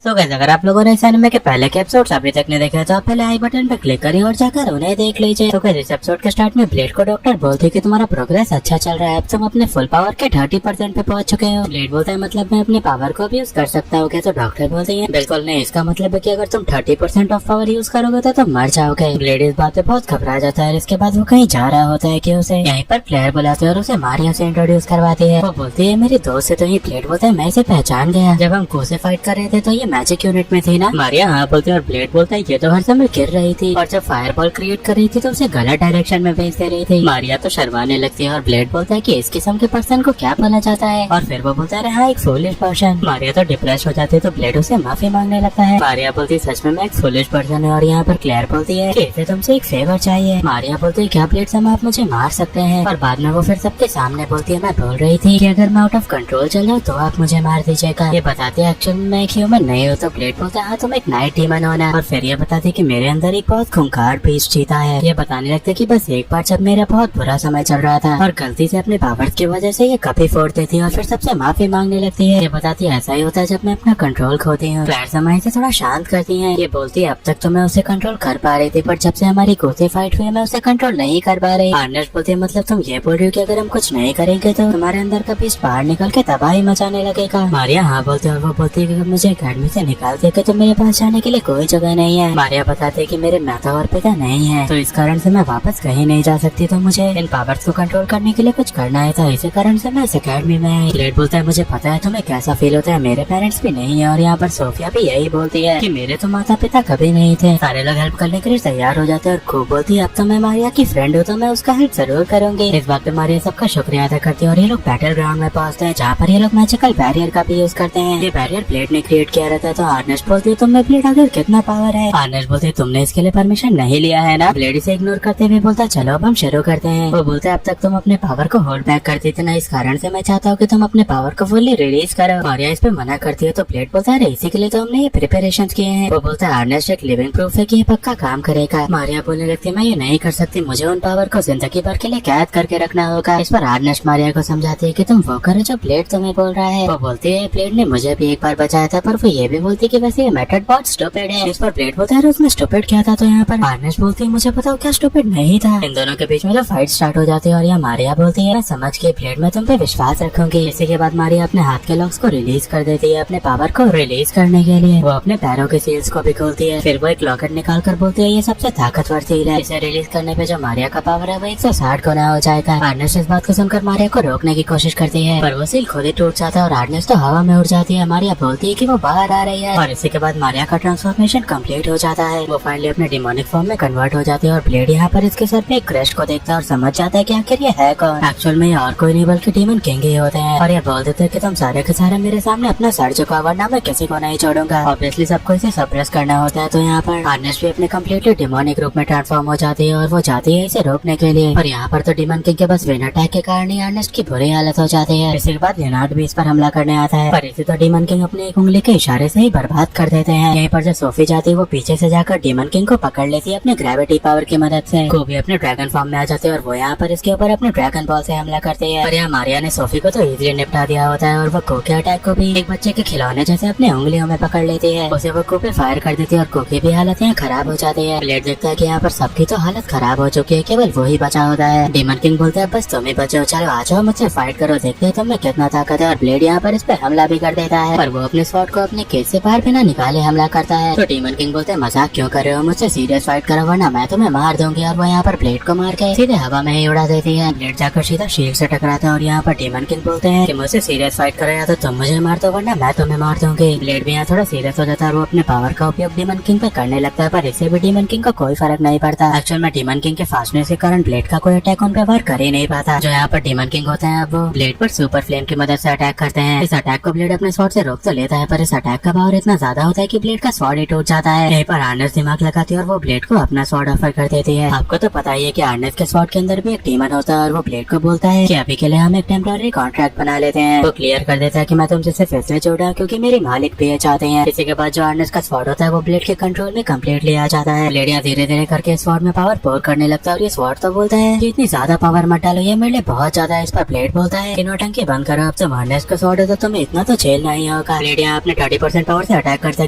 तो गाइस अगर आप लोगों ने इस एनिमे के पहले के एपिसोड्स अभी तक नहीं देखे तो आप पहले आई बटन पे क्लिक करिए और जाकर उन्हें देख लीजिए। तो गाइस इस एपिसोड के स्टार्ट में ब्लेड को डॉक्टर बोलती है कि तुम्हारा प्रोग्रेस अच्छा चल रहा है, अब तुम अपने फुल पावर के 30% पे पहुंच चुके हो। ब्लेड बोलता है मतलब मैं अपने पावर को भी यूज कर सकता हूँ क्या? तो डॉक्टर बोलते हैं बिल्कुल नहीं, इसका मतलब है कि अगर तुम 30% ऑफ पावर यूज करोगे तो तुम मर जाओगे। ब्लेड इस बात पे बहुत घबरा जाता है। इसके बाद वो कहीं जा रहा होता है कि उसे यहीं पर प्लेयर बुलाते हैं और उसे मारिया से इंट्रोड्यूस करवाती है। वो बोलती है मेरी दोस्त है। तो ये ब्लेड बोलता है मैं इसे पहचान गया, जब हम को से फाइट कर रहे थे तो ये मैजिक यूनिट में थी ना। मारिया हाँ बोलती है और ब्लेड बोलता है ये तो हर समय गिर रही थी और जब फायरबॉल क्रिएट कर रही थी तो उसे गलत डायरेक्शन में भेज दे रही थी। मारिया तो शर्माने लगती है और ब्लेड बोलता है कि इस किस्म के पर्सन को क्या बोला जाता है, और फिर वो बोलता है हाँ एक फूलिश पर्सन। मारिया तो डिप्रेस हो जाती है तो ब्लेड उसे माफी मांगने लगता है। मारिया बोलती है सच में मैं एक फूलिश पर्सन है। और यहाँ पर क्लेयर बोलती है कि इसे तुमसे एक फेवर चाहिए। मारिया बोलती है क्या ब्लेड सम आप मुझे मार सकते हैं, और बाद में वो फिर सबके सामने बोलती है मैं बोल रही थी कि अगर मैं आउट ऑफ कंट्रोल चल जाऊँ तो आप मुझे मार दीजिएगा। ये बताते हैं एक्चुअली मैं एक ह्यूमन नहीं हूँ। तो ब्लेड बोलता है हाँ तुम एक नाइट डीमन होना। और फिर ये बताते कि मेरे अंदर एक बहुत खूंखार बीस्ट चीता है। ये बताने लगते कि बस एक बार जब मेरा बहुत बुरा समय चल रहा था और गलती से अपने पावर्स की वजह से ये कभी फोड़ देती है और फिर सबसे माफी मांगने लगती है। ये बताती है ऐसा ही होता है जब मैं अपना कंट्रोल खोती हूँ। क्लेयर समय से थोड़ा शांत करती है। ये बोलती है अब तक तो मैं उसे कंट्रोल कर पा रही थी पर जब से हमारी गोते फाइट हुई मैं उसे कंट्रोल नहीं कर पा रही। आर्नेस्ट बोलती है मतलब तुम ये बोल रही हो कि अगर हम कुछ नहीं करेंगे तो तुम्हारे अंदर का बीस्ट बाहर निकल के तबाही मचाने लगेगा। मारिया हाँ बोलती है और वो बोलती है कि मुझे अकेडमी से निकाल दे तो मेरे पास जाने के लिए कोई जगह नहीं है। मारिया बताते है कि मेरे माता और पिता नहीं है तो इस कारण से मैं वापस कहीं नहीं जा सकती, तो मुझे इन पावर्स को कंट्रोल करने के लिए कुछ करना है, तो इसी कारण से मैं इस अकेडमी में आई। ब्लेड बोलता है मुझे पता है तुम्हें कैसा फील होता है, मेरे पेरेंट्स भी नहीं है। और यहाँ पर सोफिया भी यही बोलती है कि मेरे तो माता पिता कभी नहीं थे। सारे लोग हेल्प करने के लिए तैयार हो जाते हैं और खूब बोलती है अब तो मैं मारिया की फ्रेंड हूँ तो मैं उसका हेल्प जरूर करूंगी। इस बात पे मारिया सबका शुक्रिया अदा करती है और ये लोग बैटल ग्राउंड में पहुंचते हैं जहाँ पर ये लोग मैजिकल बैरियर का भी यूज करते हैं। ये बैरियर ब्लेड ने क्रिएट किया रहता है। तो आर्नेस्ट बोलती है तुम में ब्लेड आखिर कितना पावर है? आर्नेस्ट बोलते है तुमने इसके लिए परमिशन नहीं लिया है ना। ब्लेड इसे इग्नोर करते हुए बोलता है चलो अब हम शुरू करते हैं। वो बोलते है अब तक तुम अपने पावर को होल्ड बैक करती थी ना, इस कारण से मैं चाहता हूँ कि तुम अपने पावर को फुल्ली रिलीज करो। मारिया इस पे मना करती है तो ब्लेड बोलता है इसी के लिए तो हमने ये प्रिपरेशन किए हैं। वो बोलता है आर्नेस्ट एक लिविंग प्रूफ है कि ये पक्का काम करेगा। मारिया बोलने लगती है मैं ये नहीं कर सकती, मुझे उन पावर को जिंदगी भर के लिए कैद करके रखना होगा। इस पर आर्नेस्ट मारिया को समझाती है कि तुम वो करो जो ब्लेड तुम्हें बोल रहा है। वो बोलती है ब्लेड ने मुझे भी एक बार बचाया था, पर वो ये भी बोलती है कि वैसे ये मेथड बहुत स्टूपिड है। इस पर ब्लेड बोलता है उसमें स्टूपिड क्या था? तो यहाँ पर आर्नेस्ट बोलती है मुझे बताओ क्या स्टूपिड नहीं था। इन दोनों के बीच में जो फाइट स्टार्ट हो जाती है और यहाँ मारिया बोलती है मैं समझ के ब्लेड में तुम पे विश्वास रखूंगी। इसी के बाद मारिया अपने हाथ के लॉक्स को रिलीज कर देती है अपने पावर को रिलीज करने के लिए। वो अपने पैरों के सील्स को भी खोलती है, फिर वो एक लॉकेट निकाल कर बोलती है ये सबसे ताकतवर सील है, इसे रिलीज करने पे जो मारिया का पावर है वो 160 गुना हो जाएगा। आर्नेस्ट इस बात को सुनकर मारिया को रोकने की कोशिश करती है पर वो सील खुद ही टूट जाता है और आर्नेस्ट तो हवा में उड़ जाती है। मारिया बोलती है कि वो बाहर आ रही है और इसी के बाद मारिया का ट्रांसफॉर्मेशन कंप्लीट हो जाता है। वो फाइनली अपने डिमोनिक फॉर्म में कन्वर्ट हो जाती है और ब्लेड यहाँ पर इसके सर पे एक क्रश को देखता है और समझ जाता है कि आखिर ये है कौन। एक्चुअल में ये और कोई नहीं बल्कि डीमन किंग ही होते हैं और ये बोल देते हैं कि तुम सारे के सारे मेरे सामने अपना सर झुका वरना मैं किसी को नहीं छोड़ूंगा। ऑब्वियसली सबको इसे सप्रेस करना होता है। तो यहाँ पर आर्नेस्ट भी अपने कम्प्लीटली डिमोनिक रूप में ट्रांसफॉर्म हो जाती है और वो जाती है इसे रोकने के लिए। और यहाँ पर तो डीमन किंग के बस विन अटैक के कारण ही आर्नेस्ट की बुरी हालत हो जाती है। इसके बाद लियोनार्ड भी इस पर हमला करने आता है पर इसे तो डीमन किंग अपने एक उंगली के इशारे से ही बर्बाद कर देते हैं। यहीं पर जब सोफी जाती है वो पीछे से जाकर डीमन किंग को पकड़ लेती है अपने ग्रेविटी पावर की मदद से। को भी अपने ड्रैगन फॉर्म में आ जाते हैं और वो यहाँ पर इसके ऊपर अपने ड्रैगन बॉल से हमला करते हैं। और यहाँ मारिया ने सोफी को तो इजीली निपटा दिया होता है और वो को के अटैक को भी एक बच्चे के खिलौने जैसे अपने उंगलियों में पकड़ लेती है। उसे वो को पे फायर कर देती है और को की भी हालत यहाँ खराब हो जाती है। ब्लेड देखता है कि यहाँ पर सबकी तो हालत खराब हो चुकी है, केवल वो ही बचा होता है। डीमन किंग बोलता है बस तुम ही बचो, चलो आ जाओ मुझसे फाइट करो, देखते हैं तुम्हें कितना ताकत है। और ब्लेड यहाँ पर इस पे हमला भी कर देता है पर वो अपने स्वॉर्ड को अपने केस से बाहर बिना निकाले हमला करता है। तो डीमन किंग बोलते हैं मजाक क्यों कर रहे हो, मुझसे सीरियस फाइट करो वरना मैं तुम्हें मार दूंगी। और वो यहाँ पर ब्लेड को मार के सीधे हवा में ही उड़ा देती है। ब्लेड जाकर सीधा शील्ड से टकराता है और यहाँ पर डीमन किंग बोलते हैं कि मुझसे सीरियस फाइट करो या तो तुम मुझे मार दो वरना मैं तुम्हें मार दूंगी। ब्लेड भी यहाँ थोड़ा सीरियस हो जाता है और वो अपने पावर का उपयोग डीमन किंग पे करने लगता है पर इससे भी डीमन किंग को कोई फर्क नहीं पड़ता। एक्चुअल में डीमन किंग के फास्टनेस के कारण ब्लेड का कोई अटैक उन पे वर्क कर ही नहीं पाता। जो यहाँ पर डीमन किंग होते हैं वो ब्लेड पर सुपर फ्लेम की मदद से अटैक करते हैं। इस अटैक को ब्लेड अपने स्वॉर्ड से रोक तो लेता है पर इस अटैक का पावर इतना ज्यादा होता है कि ब्लेड का स्वॉर्ड ही टूट जाता है। यहीं पर आर्नेस्ट दिमाग लगाती है और वो ब्लेड को अपना स्वॉर्ड ऑफर कर देती है। आपको तो पता ही है कि आर्नेस्ट के स्वॉर्ड के अंदर भी एक डीमन होता है और वो ब्लेड को बोलता है कि अभी के लिए हम एक टेम्पररी कॉन्ट्रैक्ट बना लेते हैं। वो क्लियर कर देता है कि मैं तुमसे सिर्फ इसलिए जोड़ा क्योंकि मेरे मालिक भी ये चाहते हैं। इसी के बाद जो आर्नेस्ट का स्वॉर्ड होता है वो ब्लेड के कंट्रोल में कम्प्लीटली आ जाता है। ब्लेड यहाँ धीरे धीरे करके स्वॉर्ड में पावर पोर करने लगता है और ये स्वॉर्ड तो बोलता है कि इतनी ज्यादा पावर मत डालो, ये मेरे लिए बहुत ज्यादा है। इस पर ब्लेड बोलता है कि नौटंकी बंद करो, अब तुम आर्नेस्ट का स्वॉर्ड है तो तुम्हें इतना तो झेलना ही होगा। ब्लेड यहाँ अपने 30% 100% पावर से अटैक करता है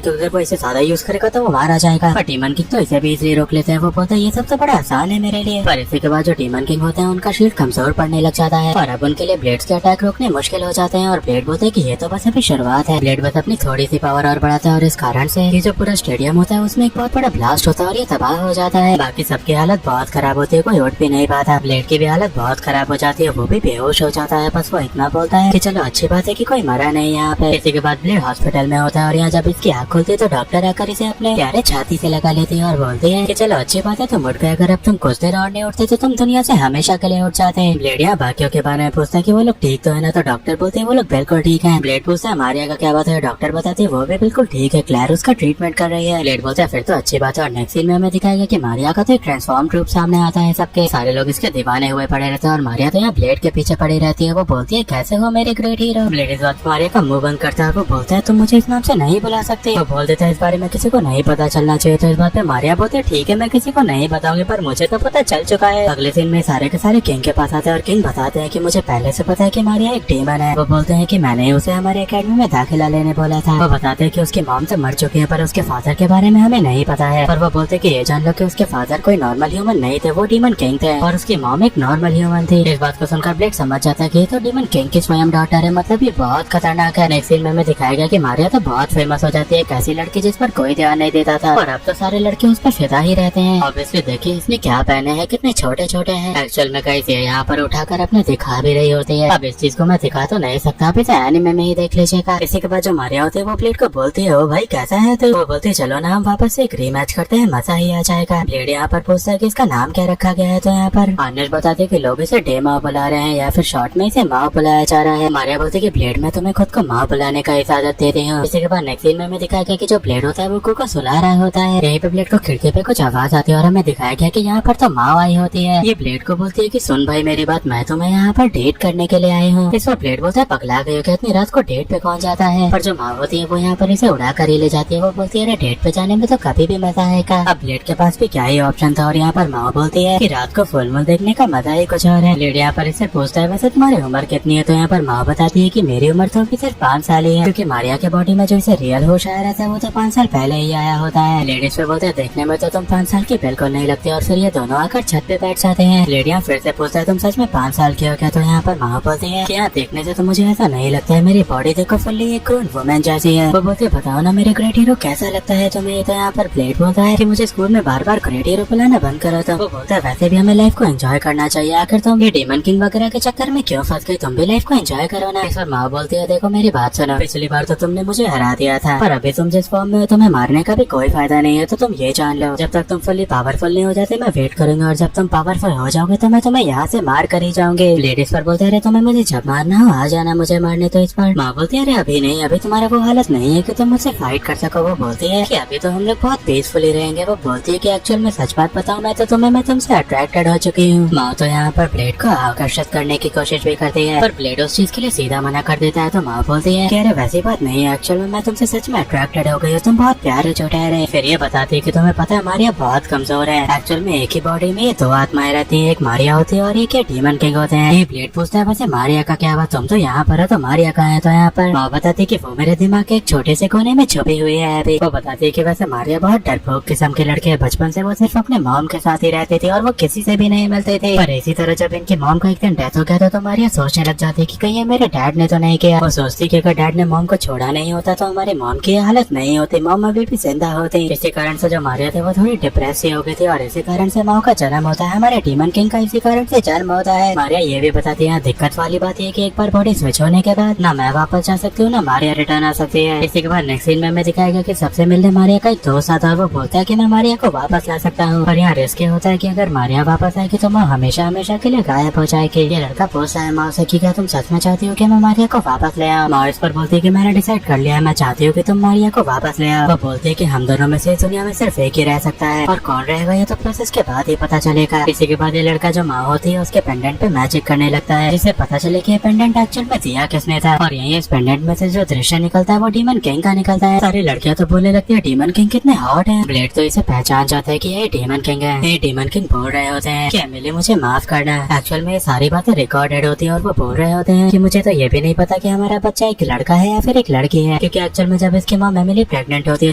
क्योंकि अगर वो इसे ज्यादा यूज करेगा तो वो मारा जाएगा। पर डीमन किंग तो इसे भी इजीली रोक लेते हैं। वो बोलते हैं ये सब तो बड़ा आसान है मेरे लिए। पर इसी के बाद जो डीमन किंग होते हैं उनका शील्ड कमजोर पड़ने लग जाता है और अब उनके लिए ब्लेड्स के अटैक रोकने मुश्किल हो जाते हैं। और ब्लेड बोलते हैं कि ये तो बस अभी शुरुआत है। ब्लेड बस अपनी थोड़ी सी पावर और बढ़ाता है और इस कारण से ये जो पूरा स्टेडियम होता है उसमें एक बहुत बड़ा ब्लास्ट होता है और ये तबाह हो जाता है। बाकी सबकी हालत बहुत खराब होती है, कोई उठ भी नहीं पाता। ब्लेड की भी हालत बहुत खराब हो जाती है, वो भी बेहोश हो जाता है। बस वो इतना बोलता है कि चलो अच्छी बात है कि कोई मरा नहीं यहाँ पे। इसी के बाद ब्लेड हॉस्पिटल में होता है और यहाँ जब इसकी आँख खुलती है तो डॉक्टर आकर इसे अपने प्यारे छाती से लगा लेती है और बोलती है कि चलो अच्छी बात है तुम उठ गए, अगर अब तुम कुछ देर और नहीं उठते तो तुम दुनिया से हमेशा के लिए उठ जाते हैं। ब्लेड यहाँ बाकियों के बारे में पूछता है कि वो लोग ठीक तो है ना, तो डॉक्टर बोलते हैं वो लोग बिल्कुल ठीक है। ब्लेड पूछता है मारिया का क्या बात है, डॉक्टर बताते हैं वो भी बिल्कुल ठीक है, क्लैर उसका ट्रीटमेंट कर रही है। ब्लेड बोलता है फिर तो अच्छी बात है। और नेक्स्ट सीन में हमें दिखाएगा कि मारिया का तो एक ट्रांसफॉर्म ट्रूप सामने आता है, सबके सारे लोग इसके दीवाने हुए पड़े रहते हैं और मारिया तो यहाँ ब्लेड के पीछे पड़ी रहती है। वो बोलती है कैसे हो मेरे ग्रेट हीरो। ब्लेड इस बात मारिया का मुंह बंद करता है, वो बोलता है तुम मुझे इस नाम से नहीं बुला सकते। वो बोल देता है इस बारे में किसी को नहीं पता चलना चाहिए। तो इस बात पे मारिया बोलते ठीक है मैं किसी को नहीं बताऊंगी, पर मुझे तो पता चल चुका है। अगले दिन में सारे के सारे किंग के पास आते हैं और किंग बताते हैं कि मुझे पहले से पता है कि मारिया एक डीमन है। वो बोलते हैं कि मैंने उसे हमारे एकेडमी में दाखिला लेने बोला था। वो बताते हैं कि उसकी मॉम तो मर चुकी है पर उसके फादर के बारे में हमें नहीं पता है। पर वो बोलते हैं कि ये जान लो कि उसके फादर कोई नॉर्मल ह्यूमन नहीं थे, वो डीमन किंग थे और उसकी मॉम एक नॉर्मल ह्यूमन थी। इस बात को सुनकर ब्लेड समझ जाता है कि ये तो डीमन किंग की स्वयं डॉटर है, मतलब ये बहुत खतरनाक है। नेक्स्ट सीन में हमें दिखाया गया कि मारिया तो बहुत फेमस हो जाती है, एक ऐसी लड़की जिस पर कोई ध्यान नहीं देता था और अब तो सारे लड़के उस पर फिदा ही रहते हैं। ऑब्वियसली देखिए इसने क्या पहने हैं, कितने छोटे छोटे हैं। एक्चुअल में गाइस ये यहाँ पर उठाकर अपने दिखा भी रही होती है। अब इस चीज को मैं दिखा तो नहीं सकता, आप इसे एनिमे में ही देख लीजिएगा। इसी के बाद जो मारिया होती है वो ब्लेड को बोलती है ओ भाई कैसा है, तो वो बोलती है चलो ना हम वापस से एक रीमैच करते हैं, मजा ही आ जाएगा। ब्लेड यहाँ पर पूछता है कि इसका नाम क्या रखा गया है, तो यहाँ पर आर्नेट बताते हैं कि लोग इसे डे माओ बुला रहे हैं या फिर शॉर्ट में इसे माओ बुलाया जा रहा है। मारिया बोलती है कि ब्लेड मैं तुम्हें खुद को माओ बुलाने का इजाजत दे रही हूँ। इसी के बाद नेक्स्ट सीन में हमें दिखाया गया कि जो ब्लेड होता है वो को सुला रहा होता है। यहीं पे ब्लेड को खिड़की पे कुछ आवाज आती है और हमें दिखाया गया कि यहाँ पर तो माओ आई होती है। ये ब्लेड को बोलती है कि सुन भाई मेरी बात, मैं तुम्हें यहाँ पर डेट करने के लिए आई हूँ। इस पर ब्लेड बोलता है पगला गई हो क्या, इतनी रात को डेट पे कौन जाता है। पर जो माँ होती है वो यहाँ पर इसे उड़ा कर ही ले जाती है। वो बोलती है अरे डेट पे जाने में तो कभी भी मजा आएगा। अब ब्लेड के पास भी क्या ही ऑप्शन था और यहाँ पर माँ बोलती है कि रात को फुल मून देखने का मजा ही कुछ और है। ब्लेड यहाँ पर इसे पूछता है वैसे तुम्हारी उम्र कितनी है, तो यहाँ पर माँ बताती है कि मेरी उम्र तो अभी सिर्फ 5 साल ही है, क्योंकि मारिया के बॉडी में जो इसे रियल होश आया रहता है वो तो 5 साल पहले ही आया होता है। लेडीज पे बोलते हैं देखने में तो तुम 5 साल की बिल्कुल नहीं लगती और फिर ये दोनों आकर छत पे बैठ जाते हैं। लेडियां फिर से पूछता है तुम सच में 5 साल की हो क्या, तो यहाँ पर माँ बोलती है कि यहाँ देखने से तो मुझे ऐसा नहीं लगता है, मेरी बॉडी देखो फुल्ली एक ग्रोन वुमेन जैसी है। वो बोलते बताओ ना मेरे ग्रेट हीरो कैसा लगता है तुम्हें, तो यहाँ पर ब्लेड बोलता है कि मुझे स्कूल में बार बार ग्रेट हीरो बुलाना बंद करो। तो वो बोलता है वैसे भी हमें लाइफ को एंजॉय करना चाहिए, आखिर तुम ये डीमन किंग वगैरह के चक्कर में क्यों फंस गई, तुम भी लाइफ को एंजॉय करो ना। इस पर माँ बोलती है देखो मेरी बात सुनो, पिछली बार तो तुमने मुझे हरा दिया था पर अभी तुम जिस फॉर्म में हो तुम्हें मारने का भी कोई फायदा नहीं है, तो तुम ये जान लो जब तक तुम फुल्ली पावरफुल नहीं हो जाते मैं वेट करूंगा और जब तुम पावरफुल हो जाओगे तो मैं तुम्हें यहाँ से मार कर ही जाऊंगी। लेडीज पर बोलते अरे तुम्हें मुझे जब मारना हो आ जाना मुझे मारने। तो इस पर माँ बोलती है अरे अभी नहीं, अभी तुम्हारा वो हालत नहीं है कि तुम मुझसे फाइट कर सको। वो बोलती है कि अभी तो हम लोग बहुत पीसफुली रहेंगे। वो बोलती है कि एक्चुअल में सच बात बताऊं मैं तो मैं तुमसे अट्रैक्टेड हो चुकी हूँ। माँ तो यहाँ पर ब्लेड को आकर्षित करने की कोशिश भी करती है पर ब्लेड उस चीज के लिए सीधा मना कर देता है। तो माँ बोलती है कि अरे वैसी बात नहीं है, एक्चुअल में मैं तुमसे सच में अट्रैक्टेड हो गई हूँ, तुम बहुत प्यारे छोटे रहे। फिर ये बताती है कि तुम्हें पता है मारिया बहुत कमजोर है, एक्चुअल में एक ही बॉडी में 2 आत्माएं रहती है, एक मारिया होती है और एक डीमन किंग होते हैं। ये ब्लेड पूछता है वैसे मारिया का क्या बात, तुम तो यहाँ पर हो तो मारिया कहाँ है, तो यहाँ पर माँ बताती है कि वो मेरे दिमाग के एक छोटे से कोने में छुपी हुई है अभी। वो बताती है कि वैसे मारिया बहुत डरपोक किस्म के लड़के है, बचपन से वो सिर्फ अपने मॉम के साथ ही रहते थे और वो किसी से भी नहीं मिलते थे। पर इसी तरह जब इनकी मॉम का एक दिन डेथ हो गया था तो मारिया सोचने लग जाती है कि कहीं मेरे डैड ने तो नहीं किया। वो सोचती कि अगर डैड ने मॉम को छोड़ा नहीं होता तो हमारे मॉम की हालत नहीं होती, मॉम अभी भी जिंदा होती। इसी कारण से जो मारिया थे वो थोड़ी डिप्रेस हो गई थी और इसी कारण से माँ का जन्म होता है, हमारे डीमन किंग का इसी कारण से जन्म होता है। मारिया ये भी बताती है दिक्कत वाली बात ये कि एक बार बॉडी स्विच होने के बाद ना मैं वापस जा सकती हूँ ना मारिया रिटर्न आ सकती है। इसी के बाद नेक्स्ट सीन में हमें दिखाएगा कि सबसे मिलने मारिया का एक दोस्त आता है और वो बोलता है कि मैं मारिया को वापस ला सकता हूँ। और यहाँ रिस्क ये होता है कि अगर मारिया वापस आएगी तो माँ हमेशा हमेशा के लिए गायब हो जाएगी। ये लड़का पूछता है माँ से कि क्या तुम सच में चाहती हो कि मैं मारिया को वापस ले आऊँ। माँ इस पर बोलती है कि मैंने डिसाइड कर लिया है, मैं चाहती हूँ कि तुम मारिया को वापस ले आओ। वो बोलती है कि हम दोनों में से इस दुनिया में सिर्फ एक ही रह सकता है और कौन रहेगा ये तो प्रोसेस के बाद ही पता चलेगा। इसी के बाद ये लड़का जो माँ होती है उसके पेंडेंट पे मैजिक करने लगता है जिससे पता चले कि ये पेंडेंट एक्चुअल में दिया किसने था और यही इस पेंडेंट में से जो दृश्य निकलता है वो डीमन किंग का निकलता है। सारी लड़कियां तो बोलने लगती है डीमन किंग कितने हॉट है। ब्लेड तो इसे पहचान जाता है कि ये डीमन किंग है। ये डीमन किंग बोल रहे होते हैं कि एमिली मुझे माफ करना। एक्चुअल में ये सारी बातें रिकॉर्डेड होती है और वो बोल रहे होते हैं कि मुझे तो ये भी नहीं पता कि हमारा बच्चा एक लड़का है या फिर एक लड़की है, क्योंकि जबकि एक्चुअल में जब इसकी मॉम एमिली प्रेग्नेंट होती है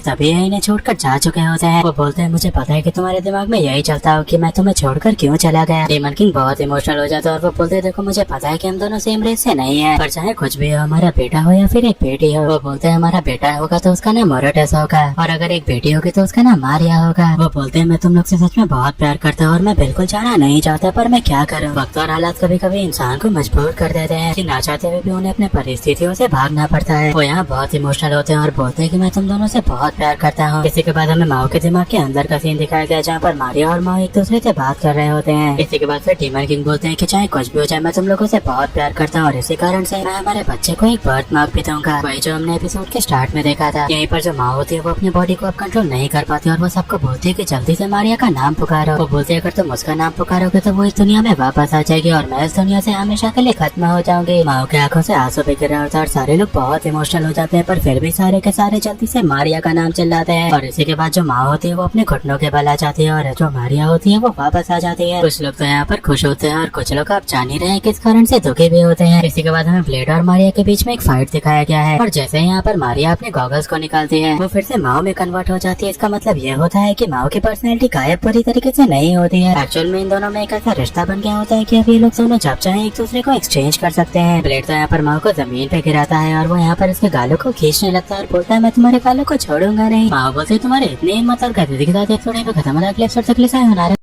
तभी ये इन्हें छोड़कर जा चुके होते हैं। वो बोलते हैं मुझे पता है कि तुम्हारे दिमाग में यही चलता हो कि मैं तुम्हें छोड़कर क्यों चला गया। डेमन किंग बहुत इमोशनल हो जाता है और वो बोलते हैं देखो मुझे पता है कि हम दोनों सेम रेस से नहीं है, पर चाहे कुछ भी हो हमारा बेटा हो या फिर एक बेटी हो। वो बोलते हैं हमारा बेटा होगा तो उसका नाम मोरोटेस होगा और अगर एक बेटी होगी तो उसका नाम मारिया होगा। वो बोलते हैं मैं तुम लोग से सच में बहुत प्यार करता हूँ और मैं बिल्कुल जाना नहीं चाहता, पर मैं क्या करूँ, वक्त और हालात कभी कभी इंसान को मजबूर कर देते हैं कि ना चाहते हुए भी उन्हें अपने परिस्थितियों से भागना पड़ता है। वो यहाँ बहुत इमोशनल होते हैं और बोलते हैं कि मैं तुम दोनों से बहुत प्यार करता हूँ। इसी के बाद हमें माओ के दिमाग के अंदर का सीन दिखाया गया जहाँ पर मारिया और माओ एक दूसरे से बात कर रहे होते हैं। इसी के बाद फिर डेमन किंग बोलते हैं कि चाहे कुछ भी हो जाए मैं तुम लोगों से बहुत प्यार करता हूँ और इसी कारण से मैं हमारे बच्चे को एक बर्थ मार्क भी दूंगा, वही जो हमने एपिसोड के स्टार्ट में देखा था। यहीं पर जो माँ होती है वो अपनी बॉडी को अब कंट्रोल नहीं कर पाती और वो सबको बोलती है कि जल्दी से मारिया का नाम पुकारो। वो बोलती है अगर तुम उसका नाम पुकारोगे तो वो इस दुनिया में वापस आ जाएगी और मैं इस दुनिया से हमेशा के लिए खत्म हो जाऊंगी। माओ की आंखों से आंसू बिखर रहा होता है और सारे लोग बहुत इमोशनल हो जाते हैं, पर फिर भी सारे के सारे जल्दी से मारिया का नाम चिल्लाते हैं। और इसी के बाद जो माँ होती है वो अपने घुटनों के बल आ जाती है और जो मारिया होती है वो वापस आ जाती है। कुछ लोग तो यहाँ पर खुश होते हैं और कुछ लोग आप जान ही रहे हैं किस कारण से दुखी भी होते हैं। इसी के बाद हमें ब्लेड और मारिया के बीच में एक फाइट दिखाया गया है और जैसे यहाँ पर मारिया अपने गॉगल्स को निकालती है वो फिर से माओ में कन्वर्ट हो जाती है। इसका मतलब ये होता है कि माओ की पर्सनैलिटी गायब पूरी तरीके से नहीं होती है। एक्चुअल में इन दोनों में एक ऐसा रिश्ता बन गया होता है कि अब ये लोग दोनों जब चाहे एक दूसरे को एक्सचेंज कर सकते हैं। ब्लेड तो यहाँ पर माओ को जमीन पे गिराता है और वो यहाँ पर इसके गालों को खींचने लगता है और बोलता है मैं तुम्हारे गालों को छोड़ूंगा नहीं। माओ बोलते तुम्हारे इतनी हिम्मत और गतिविधि के साथ एपिसोड खत्म हो रहा है। अगले एपिसोड तक के लिए